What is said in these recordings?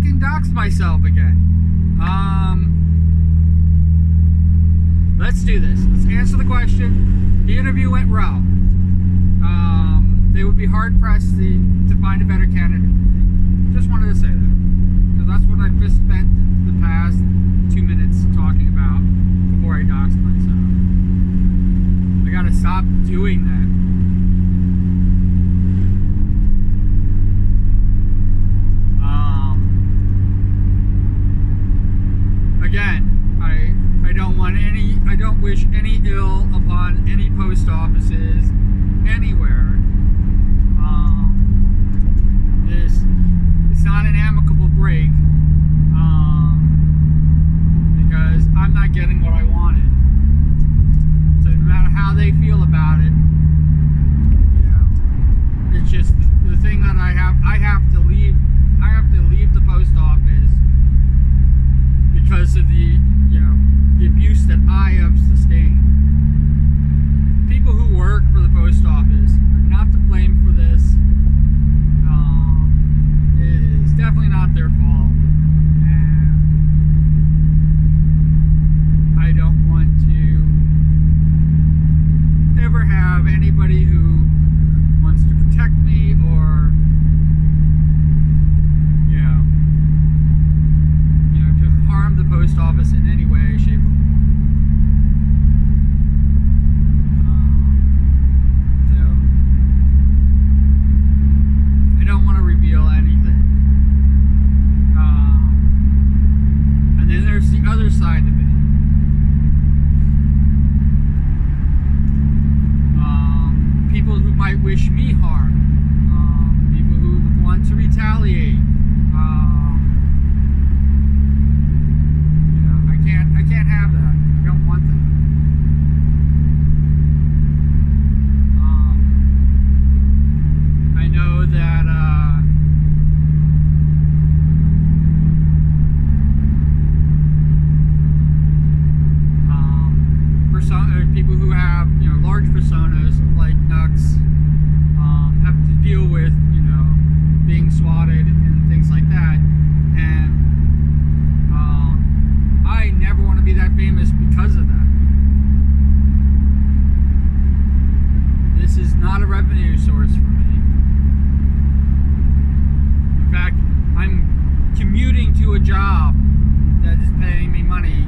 fucking doxed myself again. Let's do this. Let's answer the question. The interview went well. They would be hard pressed to find a better candidate. Just wanted to say that, because that's what I've just spent the past 2 minutes talking about before I doxed myself. I gotta stop doing that. Again, I don't wish any ill upon any post offices anywhere. It's not an amicable break, because I'm not getting what I wanted. So no matter how they feel about it, it's just the thing that I have to leave the post office because of the abuse that I have sustained. The people who work for the post office are not to blame for this. It is definitely not their fault. And I don't want to ever have anybody who wants to protect me or to harm the post office in any way, shape, or form. I don't want to reveal anything. And then there's the other side of it. People who might wish me harm. People who want to retaliate. I can't have that. I don't want that. I know that people who have large personas like Nux have to deal with being swatted and things like that, and I never want to be that famous because of that. This is not a revenue source for me. In fact, I'm commuting to a job that is paying me money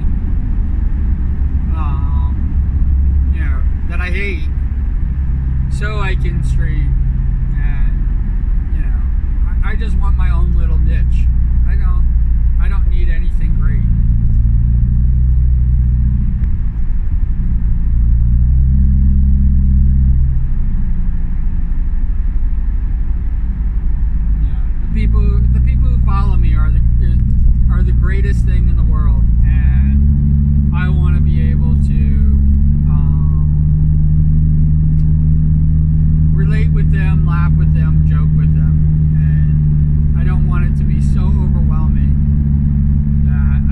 that I hate, so I can stream. And I just want my own little niche. I don't need anything great. The people who follow me are the greatest thing in the world, and I want to be able to relate with them, laugh with them, joke with them, and I don't want it to be so overwhelming that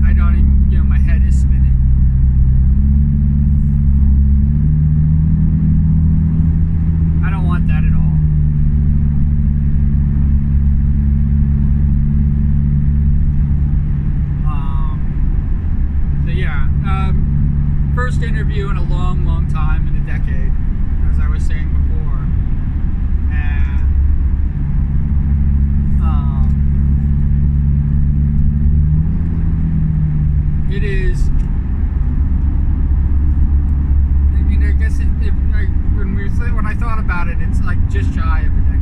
I don't even, my head is spinning. I don't want that at all. First interview in a long, long time, in a decade, as I was saying before, and it is. I mean, I guess when I thought about it, it's like just shy of a decade.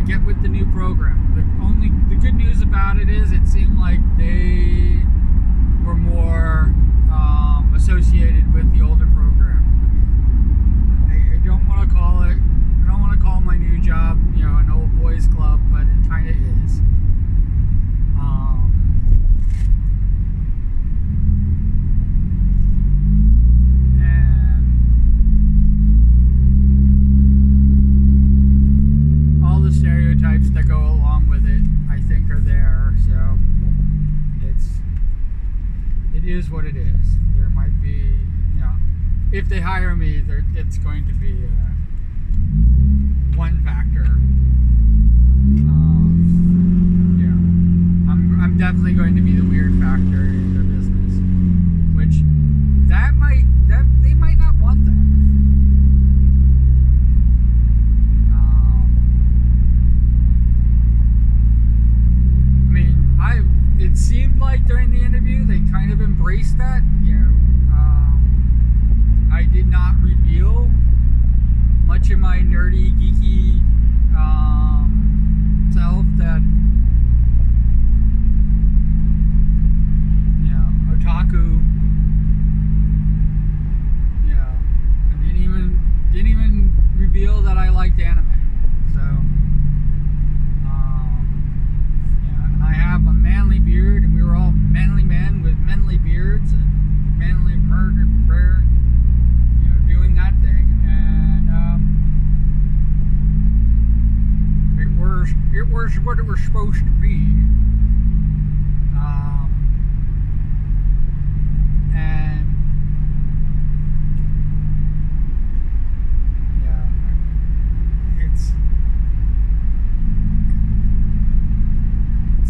Get with the new program. The good news about it is it seemed like they were more associated with the older program. I don't want to call my new job, an old boys club. if they hire me, it's going to be one factor. Yeah, I'm definitely going to be the weird factor in their business, which they might not want that. I mean, it seemed like during the interview they kind of embraced that. I did not reveal much of my nerdy, geeky self that, otaku. I didn't even reveal that I liked anime. So, and I have a manly beard, and we were all manly men with manly beards and manly prayer, doing that thing, and it was what it was supposed to be. And it's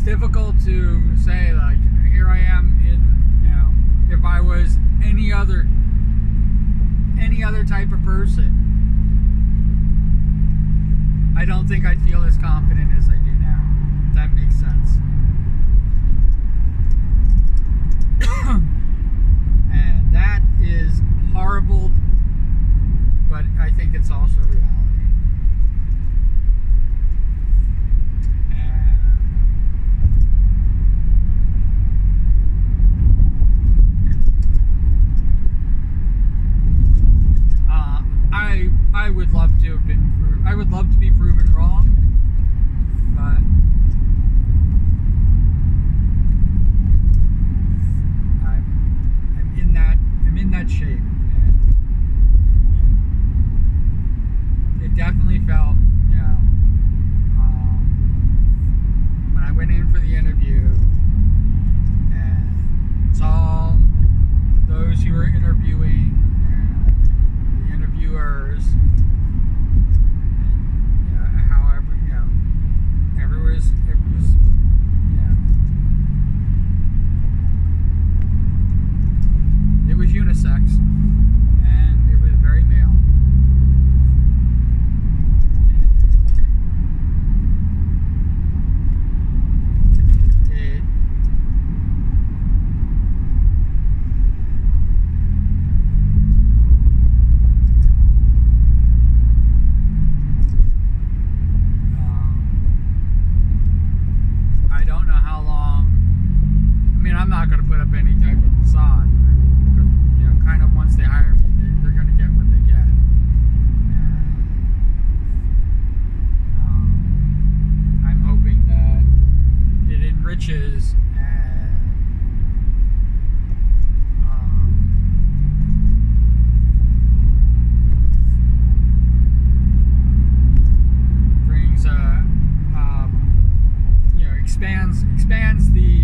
difficult to say, like, here I am in, if I was any other type of person, I don't think I'd feel as confident as I do now, if that makes sense. And that is horrible, but I think it's also reality. I would love to have been. I would love to be proven wrong, but I'm in that shape, and it definitely felt, when I went in for the interview and saw those who were interviewing and the interviewers. It was unisex, and it was very male. I don't know how long. I mean, I'm not going to put up any type of facade. Because, kind of once they hire me, they're going to get what they get. And I'm hoping that it enriches and brings expands the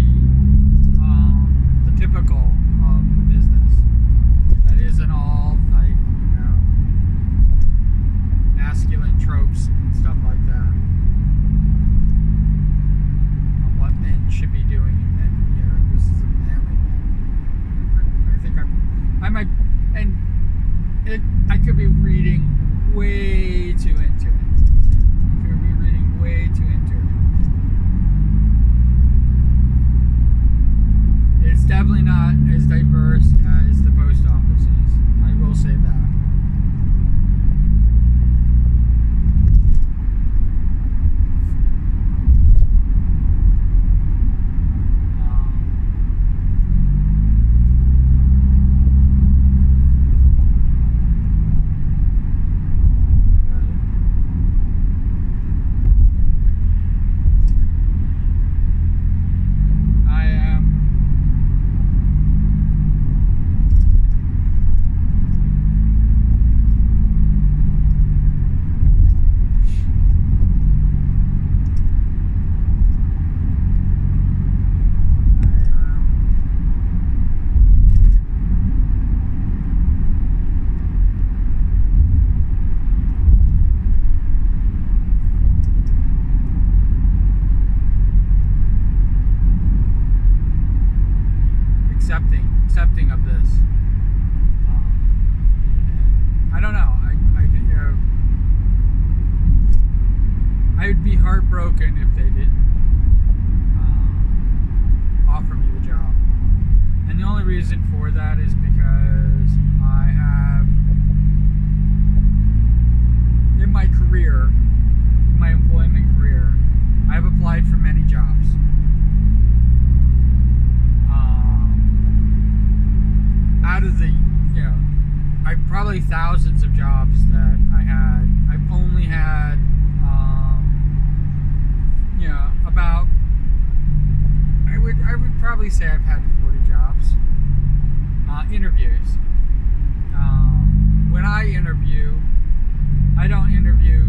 typical of the business. That isn't all like, masculine tropes and stuff like that of what men should be doing, and men, this is a manly man. I think I might, and I could be reading way too into it. It's definitely not I'd be heartbroken if they didn't offer me the job. And the only reason for that is because I have, in my career, my employment career, I've applied for many jobs. Out of the, I've probably thousands of jobs that I had. I've only had, about, I would probably say I've had 40 jobs, interviews. When I interview, I don't interview,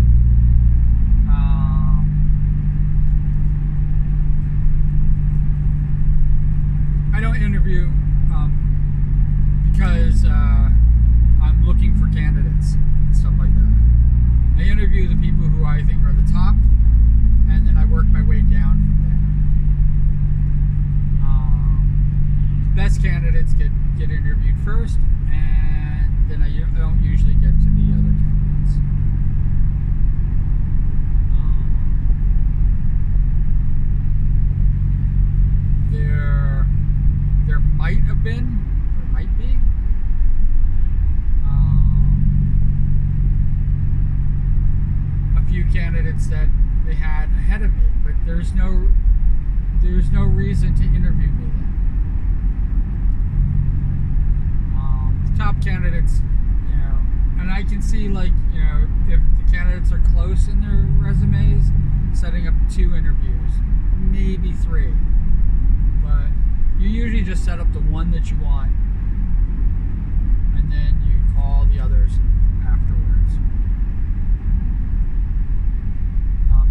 because I'm looking for candidates and stuff like that. I interview the people who I think are the top, and then I work my way down from there. Best candidates get interviewed first, and then I don't usually get to the other candidates. There might have been, or might be, a few candidates that they had ahead of me, but there's no reason to interview me then. The top candidates, and I can see, like, if the candidates are close in their resumes, setting up 2 interviews, maybe 3. But you usually just set up the one that you want, and then you call the others afterwards.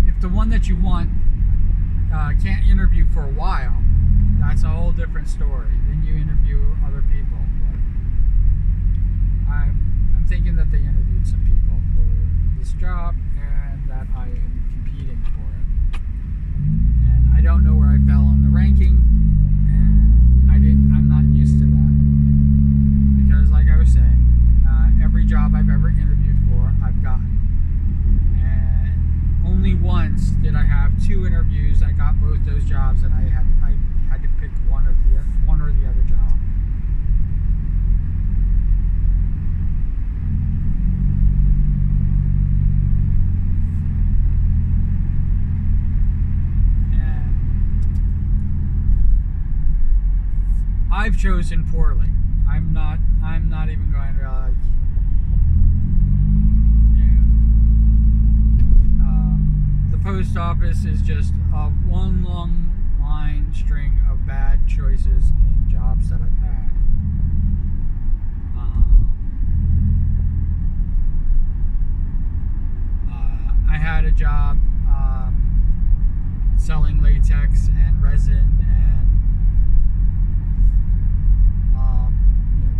If the one that you want can't interview for a while, that's a whole different story. Then you interview other people. But I'm thinking that they interviewed some people for this job, and that I am competing for it. And I don't know where I fell in the ranking. I'm not used to that, because, like I was saying, every job I've ever interviewed for, I've gotten, and only once did I have 2 interviews. I got both those jobs, and I had to pick one or the other job. I've chosen poorly. I'm not even going to the post office is just one long line string of bad choices in jobs that I've had. I had a job selling latex and resin and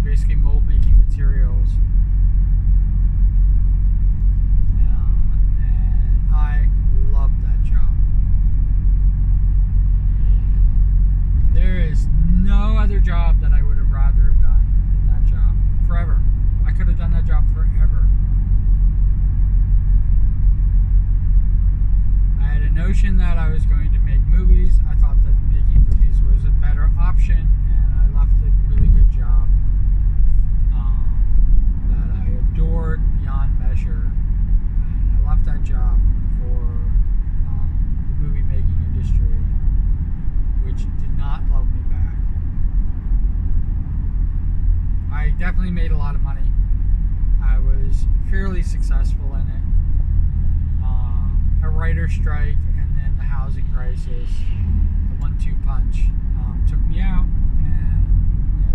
basically mold making materials, and I loved that job. There is no other job that I would have rather have done than that job. Forever. I could have done that job forever. I had a notion that I was going to make movies. I thought that making movies was a better option, and I left a really good job that I adored beyond measure, and I left that job for the movie making industry, which did not love me back. I definitely made a lot of money. I was fairly successful in it. A writer's strike and then the housing crisis, the 1-2 punch, took me out, and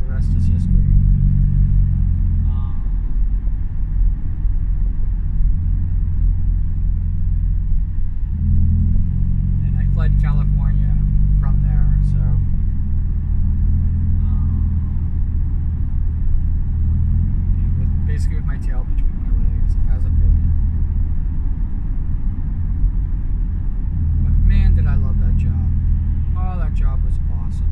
the rest is history. And I fled California from there, so basically with my tail between my legs as a failure. But man, did I love that job. Oh, that job was awesome.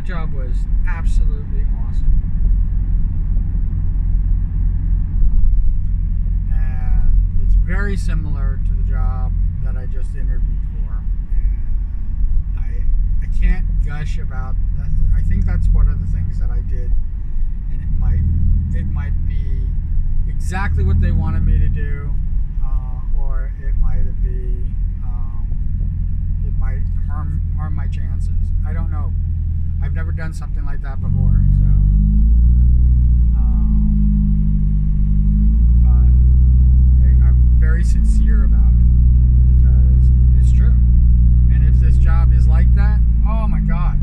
that job was absolutely awesome. And it's very similar to the job that I just interviewed for. And I can't gush about that. I think that's one of the things that I did, and it might be exactly what they wanted me to do, or it might be it might harm my chances. I don't know. I've never done something like that before, so but I'm very sincere about it because it's true. And if this job is like that, oh my God.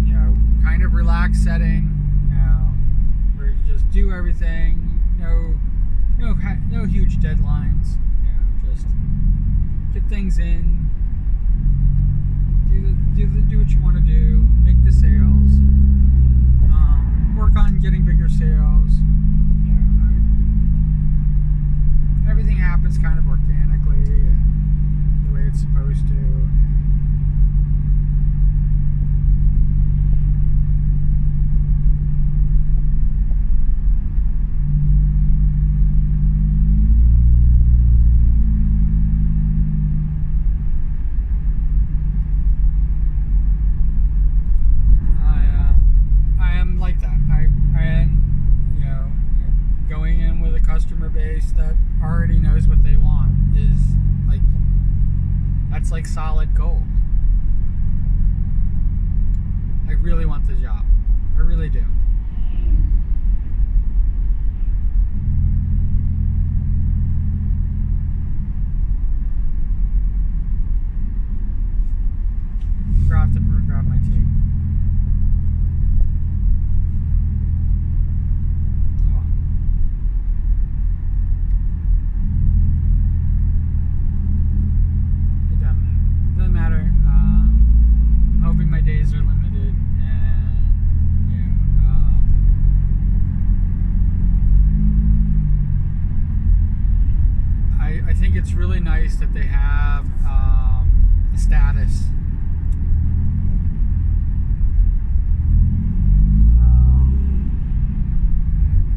You know, kind of relaxed setting, you know, where you just do everything, no huge deadlines, you know, just get things in, do what you want to do, make the sales, work on getting bigger sales. You know, everything happens kind of organically and the way it's supposed to. Like that. You know, going in with a customer base that already knows what they want is like, that's like solid gold. I really want the job. I really do. Forgot to grab my tea. Days are limited, and you know, I think it's really nice that they have a status.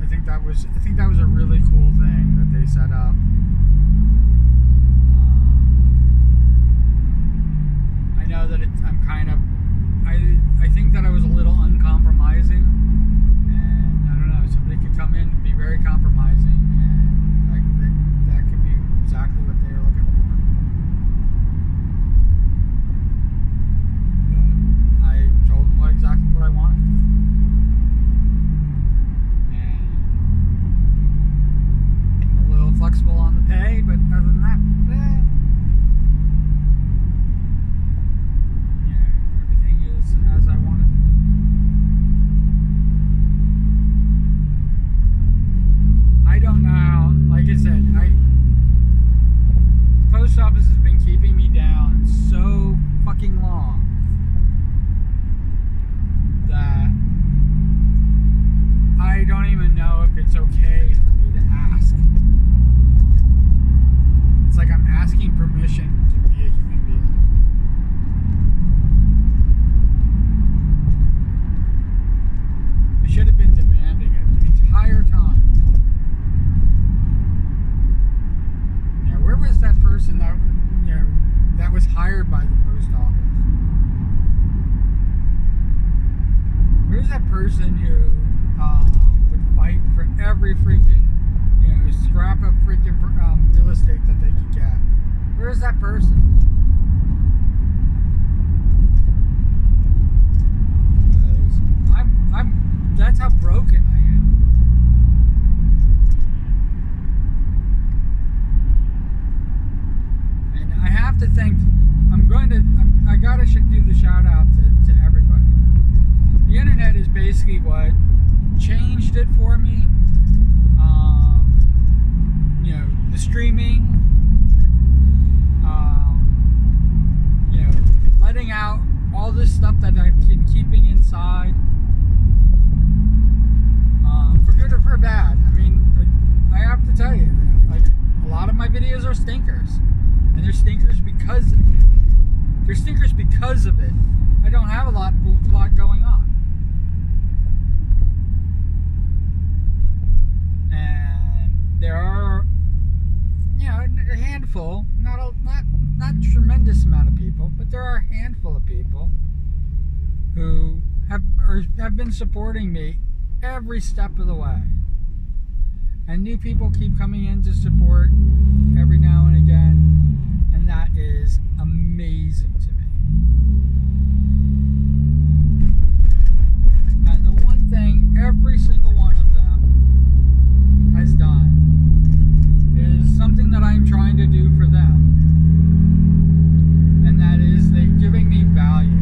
I think that was a really cool thing that they set up. I know that I'm kind of. I think that I was a little uncompromising, and I don't know, somebody could come in and be very compromising, and that could be exactly what they were looking for. But I told them exactly what I wanted. And I'm a little flexible on the pay, but other than that, as I wanted to be. I don't know how, like I said, the post office has been keeping me down so fucking long that I don't even know if it's okay for me to ask. It's like I'm asking permission to be a human being. Should have been demanding it the entire time. Yeah, where was that person that, you know, that was hired by the post office? Where's that person who would fight for every freaking, you know, scrap of freaking real estate that they could get? Where's that person? That's how broken I am. And I have to thank, I gotta do the shout out to everybody. The internet is basically what changed it for me. You know, the streaming, you know, letting out all this stuff that I've been keeping inside. For good or for bad. I mean, I have to tell you, like, a lot of my videos are stinkers, and they're stinkers because They're stinkers because of it. I don't have a lot going on. And there are, a handful, not tremendous amount of people, but there are a handful of people who have been supporting me every step of the way. And new people keep coming in to support every now and again, and that is amazing to me. And the one thing every single one of them has done is something that I'm trying to do for them, and that is they're giving me value.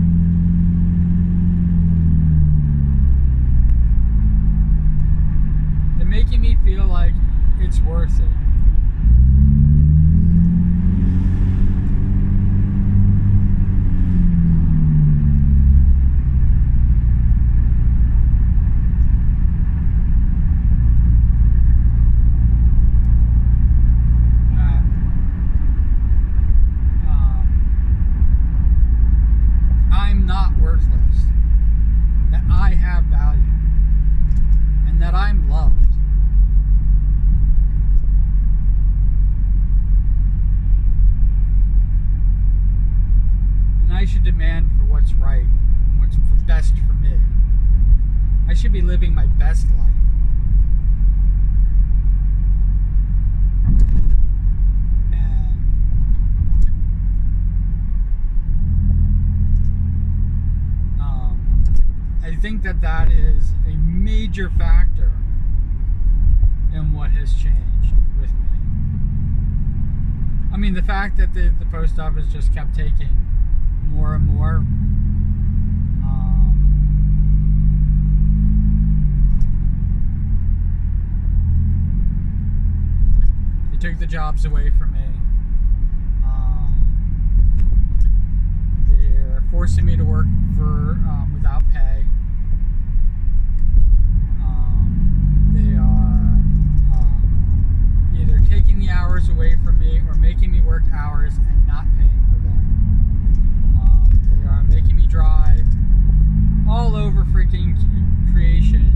They're making me feel like it's worth it. I'm not worthless. That I have value. And that I'm loved. And I should demand for what's right, and what's best for me. I should be living my best life. I think that is a major factor in what has changed with me. I mean, the fact that the post office just kept taking more and more. They took the jobs away from me. They're forcing me to work for without pay. They are either taking the hours away from me or making me work hours and not paying for them. They are making me drive all over freaking creation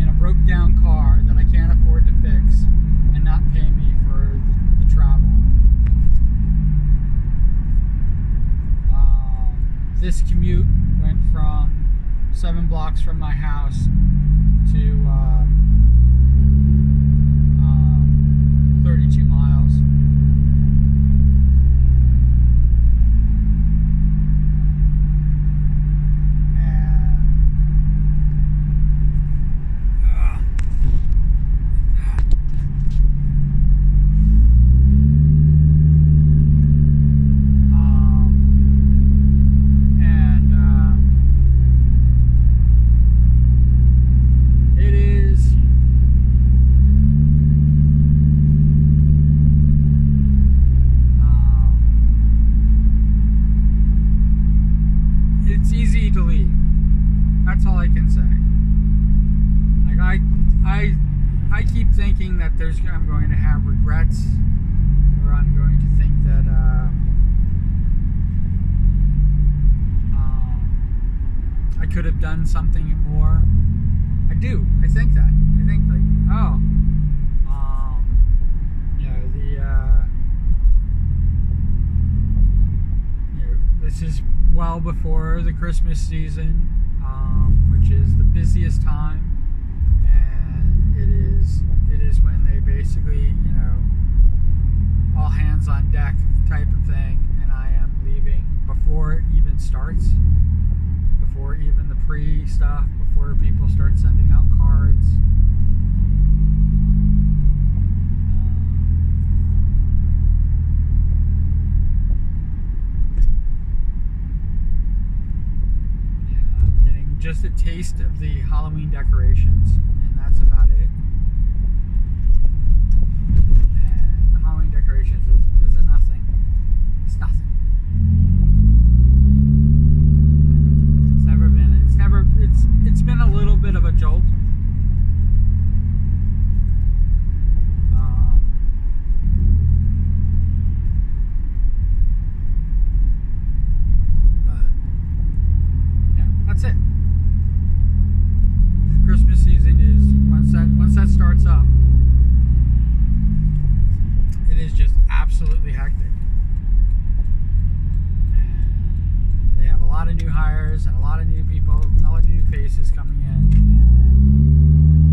in a broke down car that I can't afford to fix and not pay me for the travel. This commute went from 7 blocks from my house to 32 miles. It's easy to leave. That's all I can say. Like I keep thinking that I'm going to have regrets, or I'm going to think that I could have done something more. I do. I think that. I think like, this is well before the Christmas season, which is the busiest time, and it is when they basically, all hands on deck type of thing, and I am leaving before it even starts, before even the pre-stuff, before people start sending out cards. Just a taste of the Halloween decorations, and that's about it. And the Halloween decorations is a nothing. It's nothing. It's been a little bit of a jolt. that's it. Christmas season is once that starts up, it is just absolutely hectic. And they have a lot of new hires and a lot of new people, a lot of new faces coming in.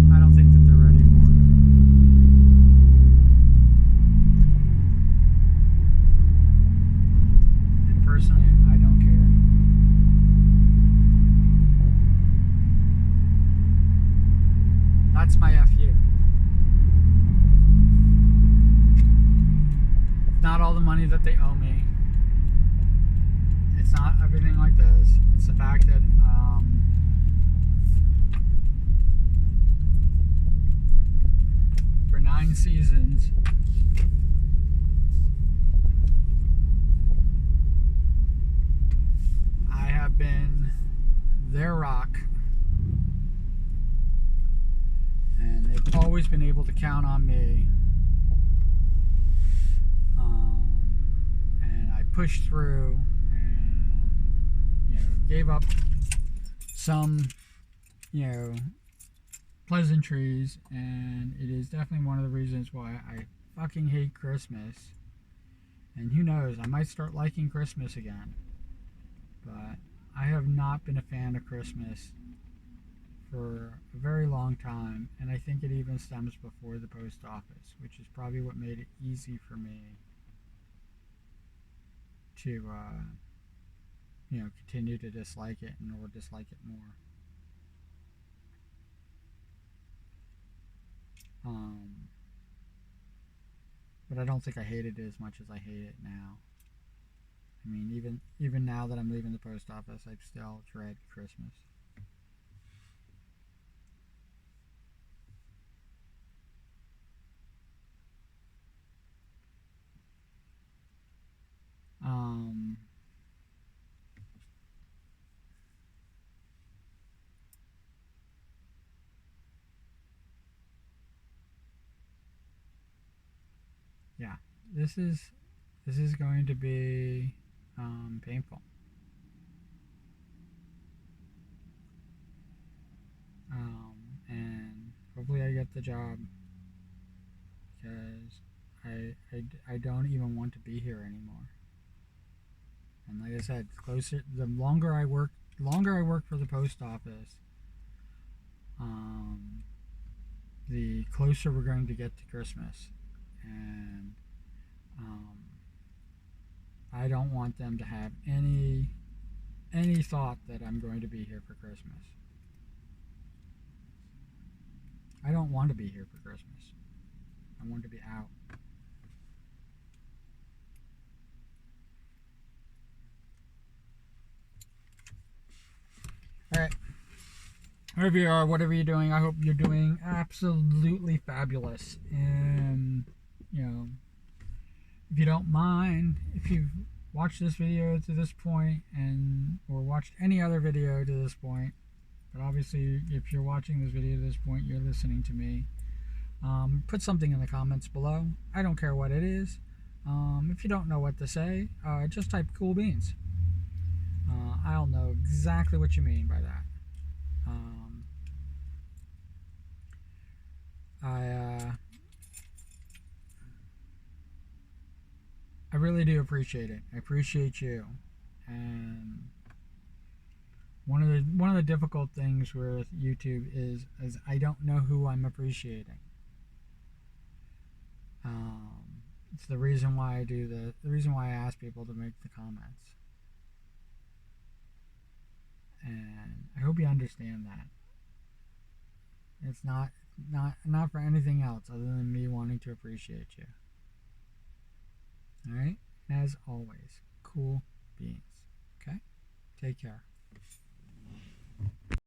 And I don't think that they're ready for it. And personally, I don't care. That's my FU. Not all the money that they owe me. It's not everything like this. It's the fact that for 9 seasons, I have been their rock. And they've always been able to count on me. And I pushed through and, gave up some, pleasantries. And it is definitely one of the reasons why I fucking hate Christmas. And who knows, I might start liking Christmas again. But I have not been a fan of Christmas for a very long time, and I think it even stems before the post office, which is probably what made it easy for me to continue to dislike it or dislike it more. But I don't think I hate it as much as I hate it now. I mean, even now that I'm leaving the post office, I still dread Christmas. Yeah, this is going to be painful. And hopefully I get the job, because I don't even want to be here anymore. And like I said, the longer I work for the post office, the closer we're going to get to Christmas. And I don't want them to have any thought that I'm going to be here for Christmas. I don't want to be here for Christmas. I want to be out. Alright. Wherever you are, whatever you're doing, I hope you're doing absolutely fabulous. And, if you don't mind, if you've watched this video to this point or watched any other video to this point, but obviously if you're watching this video to this point, you're listening to me, put something in the comments below. I don't care what it is. If you don't know what to say, just type cool beans. I'll know exactly what you mean by that. I really do appreciate it. I appreciate you. And one of the difficult things with YouTube is I don't know who I'm appreciating. It's the reason why I do the reason why I ask people to make the comments. And I hope you understand that. It's not for anything else other than me wanting to appreciate you. Alright? As always, cool beans. Okay? Take care.